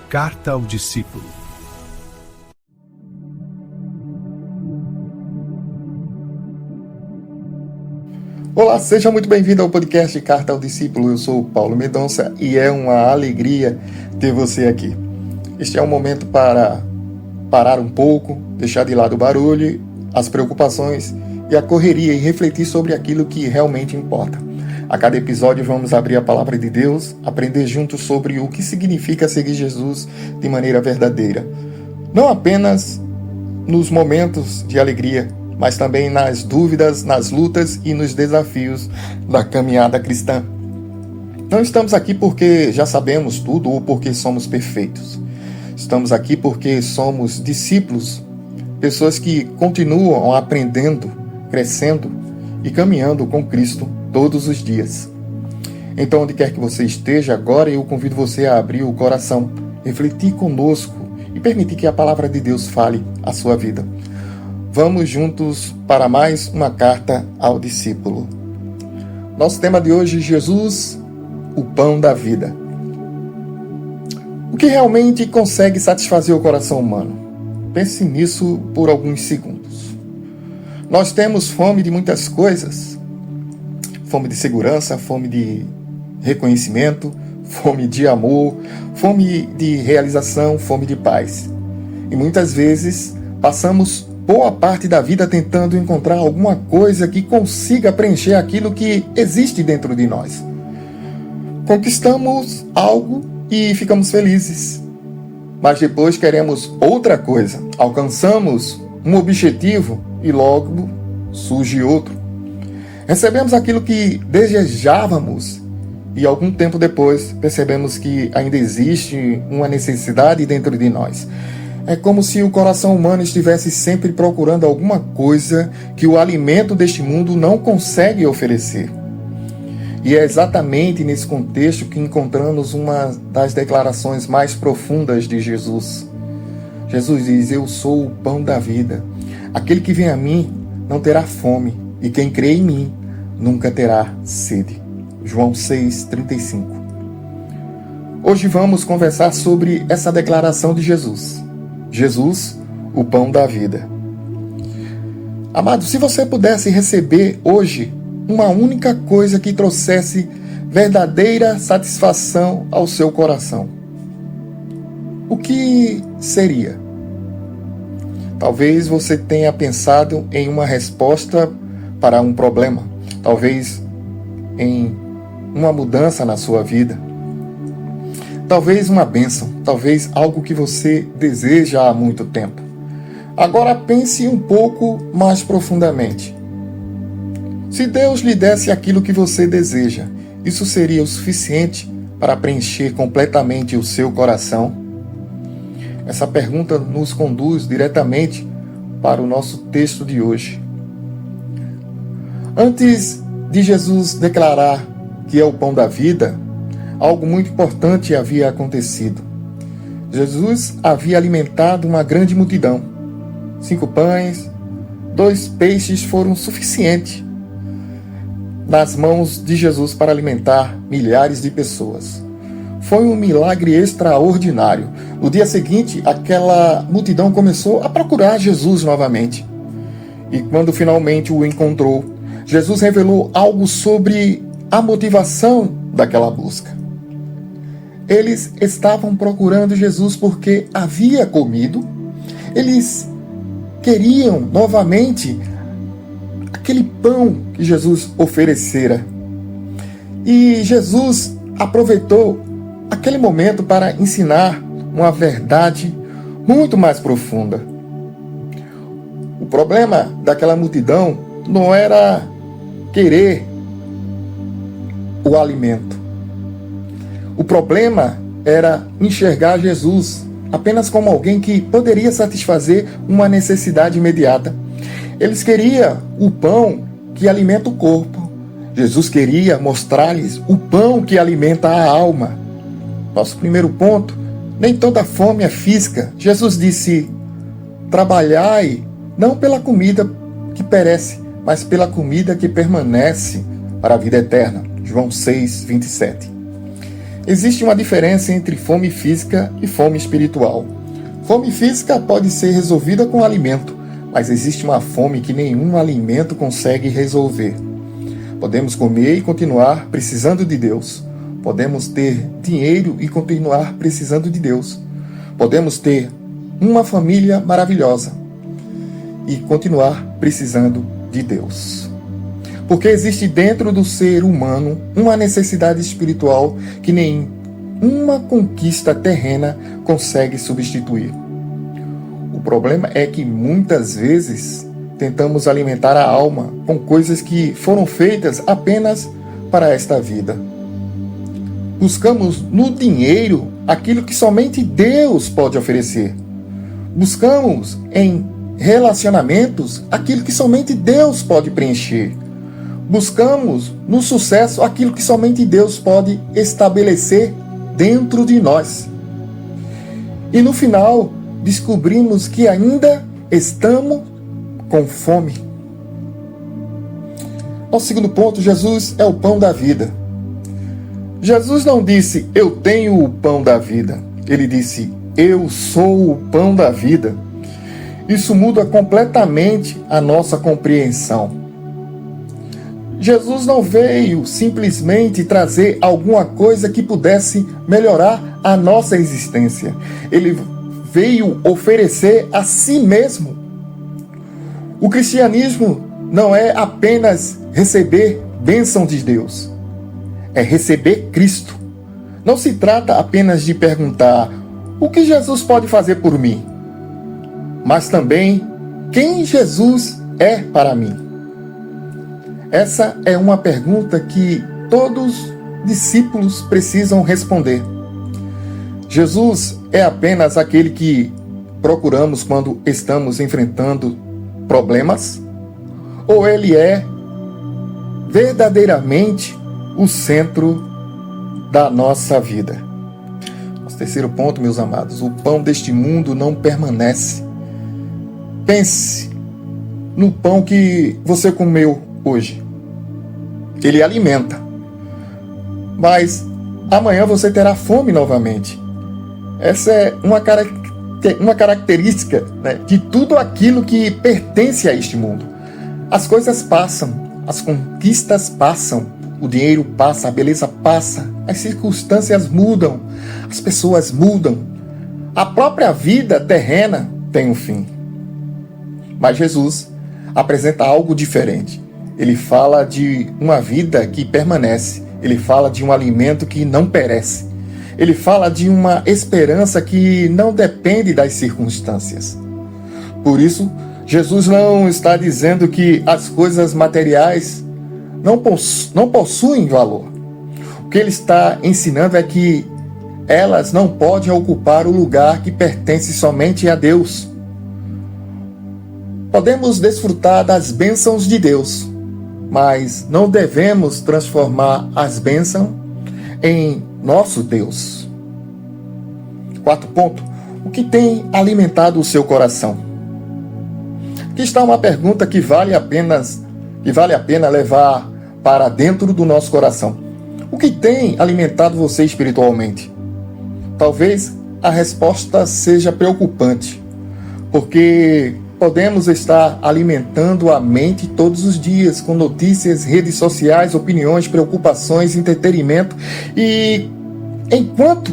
Carta ao Discípulo. Olá, seja muito bem-vindo ao podcast Carta ao Discípulo. Eu sou o Paulo Mendonça e é uma alegria ter você aqui. Este é um momento para parar um pouco, deixar de lado o barulho, as preocupações e a correria e refletir sobre aquilo que realmente importa. A cada episódio vamos abrir a palavra de Deus, aprender juntos sobre o que significa seguir Jesus de maneira verdadeira. Não apenas nos momentos de alegria, mas também nas dúvidas, nas lutas e nos desafios da caminhada cristã. Não estamos aqui porque já sabemos tudo ou porque somos perfeitos. Estamos aqui porque somos discípulos, pessoas que continuam aprendendo, crescendo e caminhando com Cristo todos os dias. Então, onde quer que você esteja agora, eu convido você a abrir o coração, refletir conosco e permitir que a palavra de Deus fale a sua vida. Vamos juntos para mais uma carta ao discípulo. Nosso tema de hoje, Jesus, o pão da vida. O que realmente consegue satisfazer o coração humano? Pense nisso por alguns segundos. Nós temos fome de muitas coisas. Fome de segurança, fome de reconhecimento, fome de amor, fome de realização, fome de paz. E muitas vezes passamos boa parte da vida tentando encontrar alguma coisa que consiga preencher aquilo que existe dentro de nós. Conquistamos algo e ficamos felizes, mas depois queremos outra coisa. Alcançamos um objetivo e logo surge outro. Recebemos aquilo que desejávamos e algum tempo depois percebemos que ainda existe uma necessidade dentro de nós. É como se o coração humano estivesse sempre procurando alguma coisa que o alimento deste mundo não consegue oferecer. E é exatamente nesse contexto que encontramos uma das declarações mais profundas de Jesus. Jesus diz: "Eu sou o pão da vida. Aquele que vem a mim não terá fome, e quem crê em mim nunca terá sede." João 6,35. Hoje vamos conversar sobre essa declaração de Jesus. Jesus, o pão da vida. Amado, se você pudesse receber hoje uma única coisa que trouxesse verdadeira satisfação ao seu coração, o que seria? Talvez você tenha pensado em uma resposta para um problema, talvez em uma mudança na sua vida, talvez uma bênção, talvez algo que você deseja há muito tempo. Agora pense um pouco mais profundamente. Se Deus lhe desse aquilo que você deseja, isso seria o suficiente para preencher completamente o seu coração? Essa pergunta nos conduz diretamente para o nosso texto de hoje. Antes de Jesus declarar que é o pão da vida, algo muito importante havia acontecido. Jesus havia alimentado uma grande multidão. 5 pães, 2 peixes foram suficientes nas mãos de Jesus para alimentar milhares de pessoas. Foi um milagre extraordinário. No dia seguinte, aquela multidão começou a procurar Jesus novamente. E quando finalmente o encontrou, Jesus revelou algo sobre a motivação daquela busca. Eles estavam procurando Jesus porque havia comido. Eles queriam novamente aquele pão que Jesus oferecera. E Jesus aproveitou aquele momento para ensinar uma verdade muito mais profunda. O problema daquela multidão não era querer o alimento. O problema era enxergar Jesus apenas como alguém que poderia satisfazer uma necessidade imediata. Eles queriam o pão que alimenta o corpo. Jesus queria mostrar-lhes o pão que alimenta a alma. Nosso primeiro ponto: nem toda fome é física. Jesus disse: trabalhai não pela comida que perece, mas pela comida que permanece para a vida eterna. João 6, 27. Existe uma diferença entre fome física e fome espiritual. Fome física pode ser resolvida com alimento, mas existe uma fome que nenhum alimento consegue resolver. Podemos comer e continuar precisando de Deus. Podemos ter dinheiro e continuar precisando de Deus. Podemos ter uma família maravilhosa e continuar precisando de Deus. Porque existe dentro do ser humano uma necessidade espiritual que nenhuma conquista terrena consegue substituir. O problema é que muitas vezes tentamos alimentar a alma com coisas que foram feitas apenas para esta vida. Buscamos no dinheiro aquilo que somente Deus pode oferecer. Buscamos em relacionamentos aquilo que somente Deus pode preencher. Buscamos no sucesso aquilo que somente Deus pode estabelecer dentro de nós. E no final, descobrimos que ainda estamos com fome. Nosso segundo ponto, Jesus é o pão da vida. Jesus não disse, eu tenho o pão da vida. Ele disse, eu sou o pão da vida. Isso muda completamente a nossa compreensão. Jesus não veio simplesmente trazer alguma coisa que pudesse melhorar a nossa existência. Ele veio oferecer a si mesmo. O cristianismo não é apenas receber bênção de Deus, é receber Cristo. Não se trata apenas de perguntar o que Jesus pode fazer por mim, mas também quem Jesus é para mim. Essa é uma pergunta que todos os discípulos precisam responder. Jesus é apenas aquele que procuramos quando estamos enfrentando problemas? Ou ele é verdadeiramente o centro da nossa vida? Nosso terceiro ponto, meus amados, o pão deste mundo não permanece. Pense no pão que você comeu hoje. Ele alimenta. Mas amanhã você terá fome novamente. Essa é uma característica, né, de tudo aquilo que pertence a este mundo. As coisas passam, as conquistas passam, o dinheiro passa, a beleza passa, as circunstâncias mudam, as pessoas mudam. A própria vida terrena tem um fim. Mas Jesus apresenta algo diferente. Ele fala de uma vida que permanece. Ele fala de um alimento que não perece. Ele fala de uma esperança que não depende das circunstâncias. Por isso, Jesus não está dizendo que as coisas materiais não possuem valor. O que ele está ensinando é que elas não podem ocupar o lugar que pertence somente a Deus. Podemos desfrutar das bênçãos de Deus, mas não devemos transformar as bênçãos em nosso Deus. Quarto ponto, o que tem alimentado o seu coração? Aqui está uma pergunta que vale a pena levar para dentro do nosso coração. O que tem alimentado você espiritualmente? Talvez a resposta seja preocupante, porque podemos estar alimentando a mente todos os dias com notícias, redes sociais, opiniões, preocupações, entretenimento, e enquanto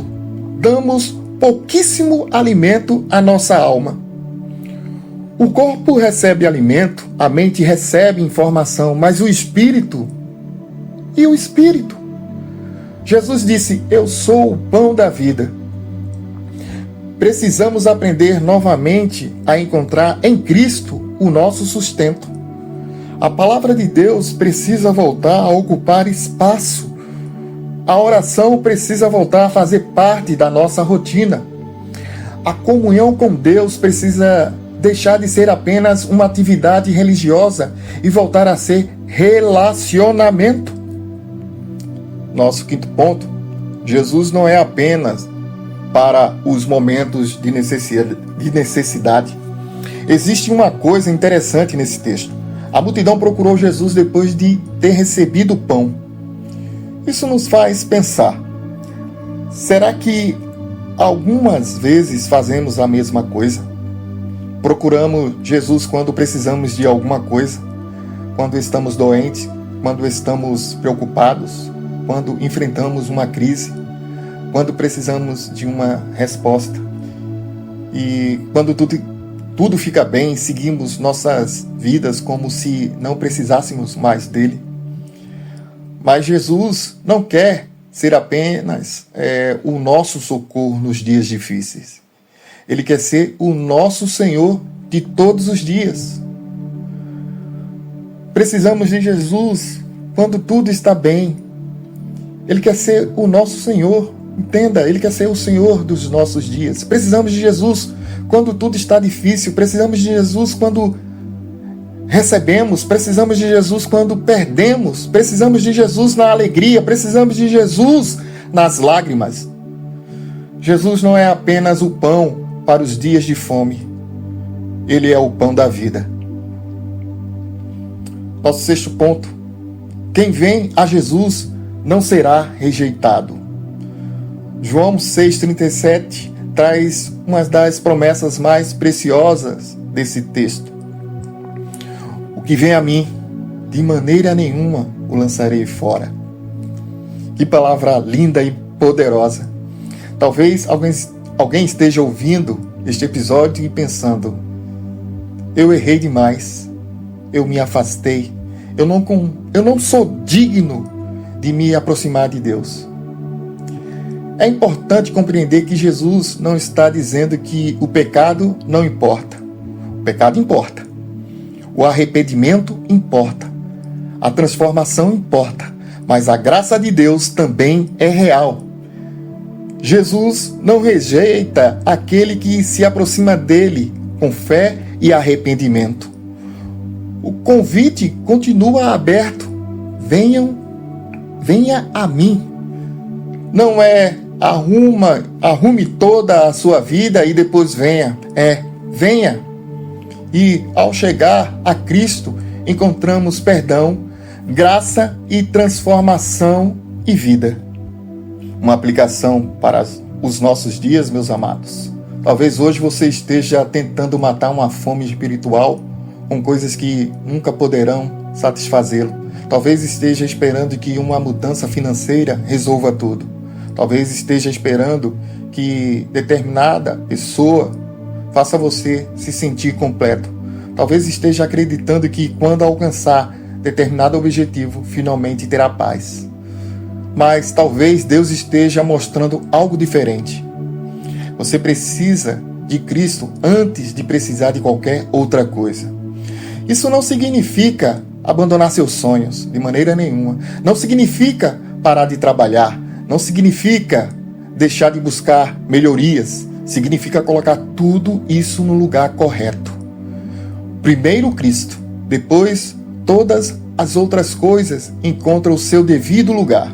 damos pouquíssimo alimento à nossa alma. O corpo recebe alimento, a mente recebe informação, mas o espírito? E o espírito? Jesus disse, eu sou o pão da vida. Precisamos aprender novamente a encontrar em Cristo o nosso sustento. A palavra de Deus precisa voltar a ocupar espaço. A oração precisa voltar a fazer parte da nossa rotina. A comunhão com Deus precisa deixar de ser apenas uma atividade religiosa e voltar a ser relacionamento. Nosso quinto ponto, Jesus não é apenas para os momentos de necessidade. Existe uma coisa interessante nesse texto. A multidão procurou Jesus depois de ter recebido o pão. Isso nos faz pensar. Será que algumas vezes fazemos a mesma coisa? Procuramos Jesus quando precisamos de alguma coisa, quando estamos doentes, quando estamos preocupados, quando enfrentamos uma crise, quando precisamos de uma resposta. E quando tudo fica bem, seguimos nossas vidas como se não precisássemos mais dele. Mas Jesus não quer ser apenas o nosso socorro nos dias difíceis. Ele quer ser o nosso Senhor de todos os dias. Precisamos de Jesus quando tudo está bem. Ele quer ser o nosso Senhor. Entenda, Ele quer ser o Senhor dos nossos dias. Precisamos de Jesus quando tudo está difícil. Precisamos de Jesus quando recebemos. Precisamos de Jesus quando perdemos. Precisamos de Jesus na alegria. Precisamos de Jesus nas lágrimas. Jesus não é apenas o pão para os dias de fome. Ele é o pão da vida. Nosso sexto ponto. Quem vem a Jesus não será rejeitado. João 6,37 traz uma das promessas mais preciosas desse texto. O que vem a mim, de maneira nenhuma o lançarei fora. Que palavra linda e poderosa. Talvez alguém esteja ouvindo este episódio e pensando: eu errei demais, eu me afastei, eu não sou digno de me aproximar de Deus. É importante compreender que Jesus não está dizendo que o pecado não importa. O pecado importa. O arrependimento importa. A transformação importa. Mas a graça de Deus também é real. Jesus não rejeita aquele que se aproxima dele com fé e arrependimento. O convite continua aberto. Venha a mim. Não é arrume toda a sua vida e depois venha. Venha. E ao chegar a Cristo, encontramos perdão, graça e transformação e vida. Uma aplicação para os nossos dias, meus amados. Talvez hoje você esteja tentando matar uma fome espiritual com coisas que nunca poderão satisfazê-lo. Talvez esteja esperando que uma mudança financeira resolva tudo. Talvez esteja esperando que determinada pessoa faça você se sentir completo. Talvez esteja acreditando que quando alcançar determinado objetivo, finalmente terá paz. Mas talvez Deus esteja mostrando algo diferente. Você precisa de Cristo antes de precisar de qualquer outra coisa. Isso não significa abandonar seus sonhos, de maneira nenhuma. Não significa parar de trabalhar. Não significa deixar de buscar melhorias. Significa colocar tudo isso no lugar correto. Primeiro Cristo, depois todas as outras coisas encontram o seu devido lugar.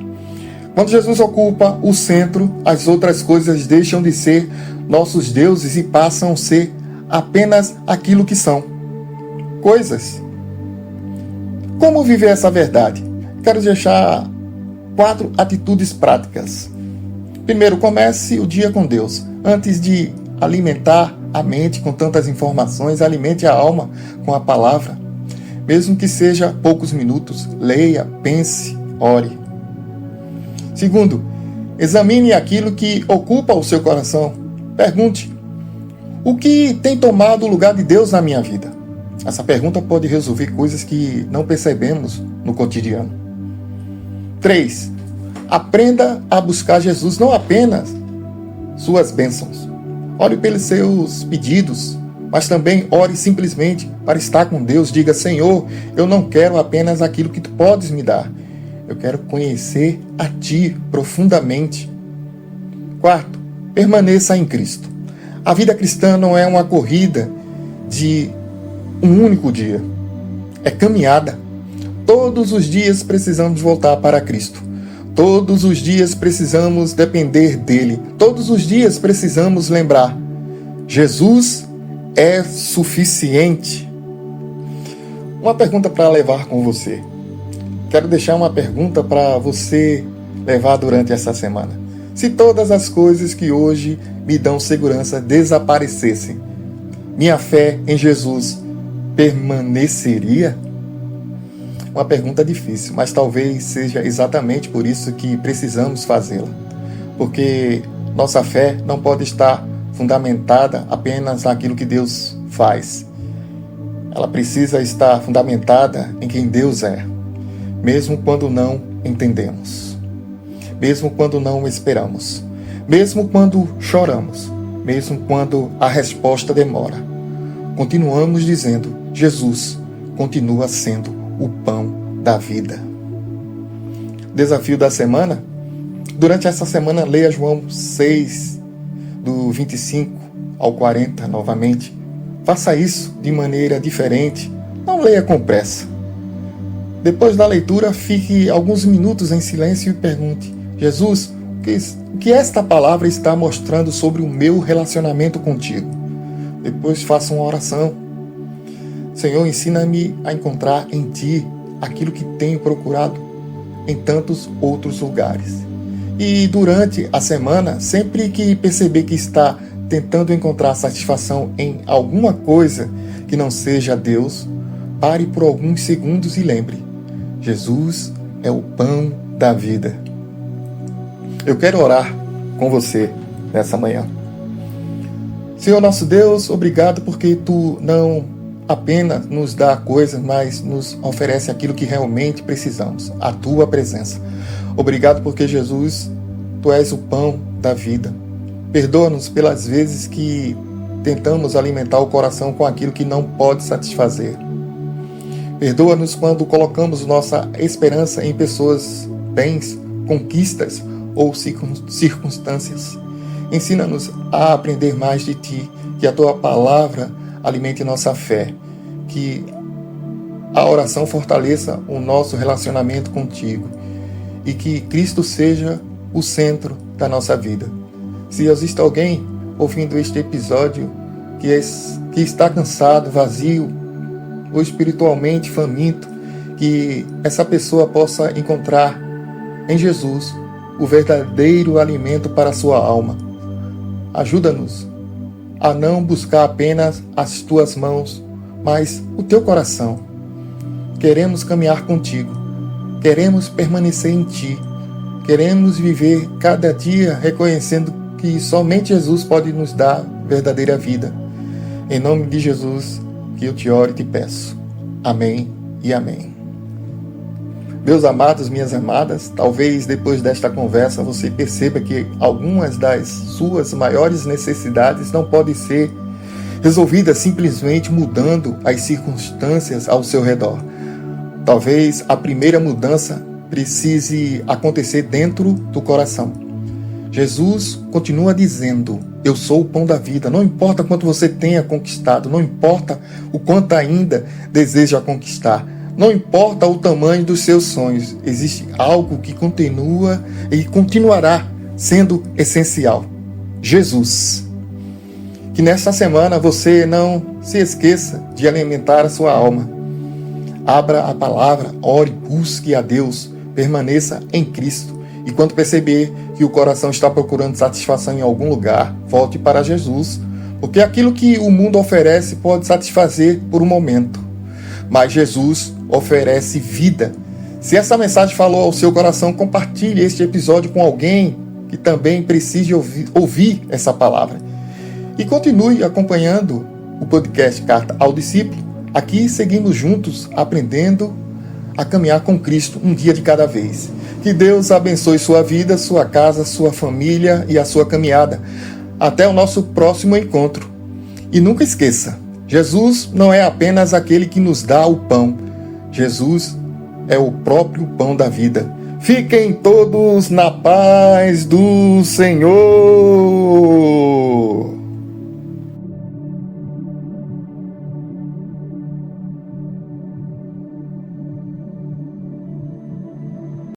Quando Jesus ocupa o centro, as outras coisas deixam de ser nossos deuses e passam a ser apenas aquilo que são: coisas. Como viver essa verdade? Quero deixar 4 atitudes práticas. Primeiro, comece o dia com Deus. Antes de alimentar a mente com tantas informações, alimente a alma com a palavra. Mesmo que seja poucos minutos, leia, pense, ore. Segundo, examine aquilo que ocupa o seu coração. Pergunte: o que tem tomado o lugar de Deus na minha vida? Essa pergunta pode resolver coisas que não percebemos no cotidiano. 3. Aprenda a buscar Jesus, não apenas suas bênçãos. Ore pelos seus pedidos, mas também ore simplesmente para estar com Deus. Diga: Senhor, eu não quero apenas aquilo que Tu podes me dar. Eu quero conhecer a Ti profundamente. 4. Permaneça em Cristo. A vida cristã não é uma corrida de um único dia. É caminhada. Todos os dias precisamos voltar para Cristo. Todos os dias precisamos depender dEle. Todos os dias precisamos lembrar: Jesus é suficiente. Uma pergunta para levar com você. Quero deixar uma pergunta para você levar durante essa semana. Se todas as coisas que hoje me dão segurança desaparecessem, minha fé em Jesus permaneceria? Uma pergunta difícil, mas talvez seja exatamente por isso que precisamos fazê-la. Porque nossa fé não pode estar fundamentada apenas naquilo que Deus faz. Ela precisa estar fundamentada em quem Deus é, mesmo quando não entendemos, mesmo quando não esperamos, mesmo quando choramos, mesmo quando a resposta demora. Continuamos dizendo: Jesus continua sendo o pão da vida. Desafio da semana? Durante essa semana, leia João 6, do 25 ao 40 novamente. Faça isso de maneira diferente. Não leia com pressa. Depois da leitura, fique alguns minutos em silêncio e pergunte: Jesus, o que esta palavra está mostrando sobre o meu relacionamento contigo? Depois faça uma oração. Senhor, ensina-me a encontrar em Ti aquilo que tenho procurado em tantos outros lugares. E durante a semana, sempre que perceber que está tentando encontrar satisfação em alguma coisa que não seja Deus, pare por alguns segundos e lembre: Jesus é o pão da vida. Eu quero orar com você nessa manhã. Senhor nosso Deus, obrigado porque Tu não apenas nos dá coisas, mas nos oferece aquilo que realmente precisamos, a Tua presença. Obrigado porque, Jesus, Tu és o pão da vida. Perdoa-nos pelas vezes que tentamos alimentar o coração com aquilo que não pode satisfazer. Perdoa-nos quando colocamos nossa esperança em pessoas, bens, conquistas ou circunstâncias. Ensina-nos a aprender mais de Ti, que a Tua palavra alimente nossa fé, que a oração fortaleça o nosso relacionamento contigo e que Cristo seja o centro da nossa vida. Se existe alguém ouvindo este episódio que está cansado, vazio ou espiritualmente faminto, que essa pessoa possa encontrar em Jesus o verdadeiro alimento para a sua alma. Ajuda-nos a não buscar apenas as Tuas mãos, mas o Teu coração. Queremos caminhar contigo, queremos permanecer em Ti, queremos viver cada dia reconhecendo que somente Jesus pode nos dar verdadeira vida. Em nome de Jesus que eu te oro e te peço. Amém e amém. Meus amados, minhas amadas, talvez depois desta conversa você perceba que algumas das suas maiores necessidades não podem ser resolvidas simplesmente mudando as circunstâncias ao seu redor. Talvez a primeira mudança precise acontecer dentro do coração. Jesus continua dizendo: eu sou o pão da vida. Não importa quanto você tenha conquistado, não importa o quanto ainda deseja conquistar, não importa o tamanho dos seus sonhos, existe algo que continua e continuará sendo essencial: Jesus. Que nesta semana você não se esqueça de alimentar a sua alma. Abra a palavra, ore, busque a Deus, permaneça em Cristo. E quando perceber que o coração está procurando satisfação em algum lugar, volte para Jesus, porque aquilo que o mundo oferece pode satisfazer por um momento, mas Jesus oferece vida. Se essa mensagem falou ao seu coração, compartilhe este episódio com alguém que também precise ouvir essa palavra. E continue acompanhando o podcast Carta ao Discípulo. Aqui seguimos juntos, aprendendo a caminhar com Cristo um dia de cada vez. Que Deus abençoe sua vida, sua casa, sua família e a sua caminhada. Até o nosso próximo encontro. E nunca esqueça, Jesus não é apenas aquele que nos dá o pão. Jesus é o próprio pão da vida. Fiquem todos na paz do Senhor.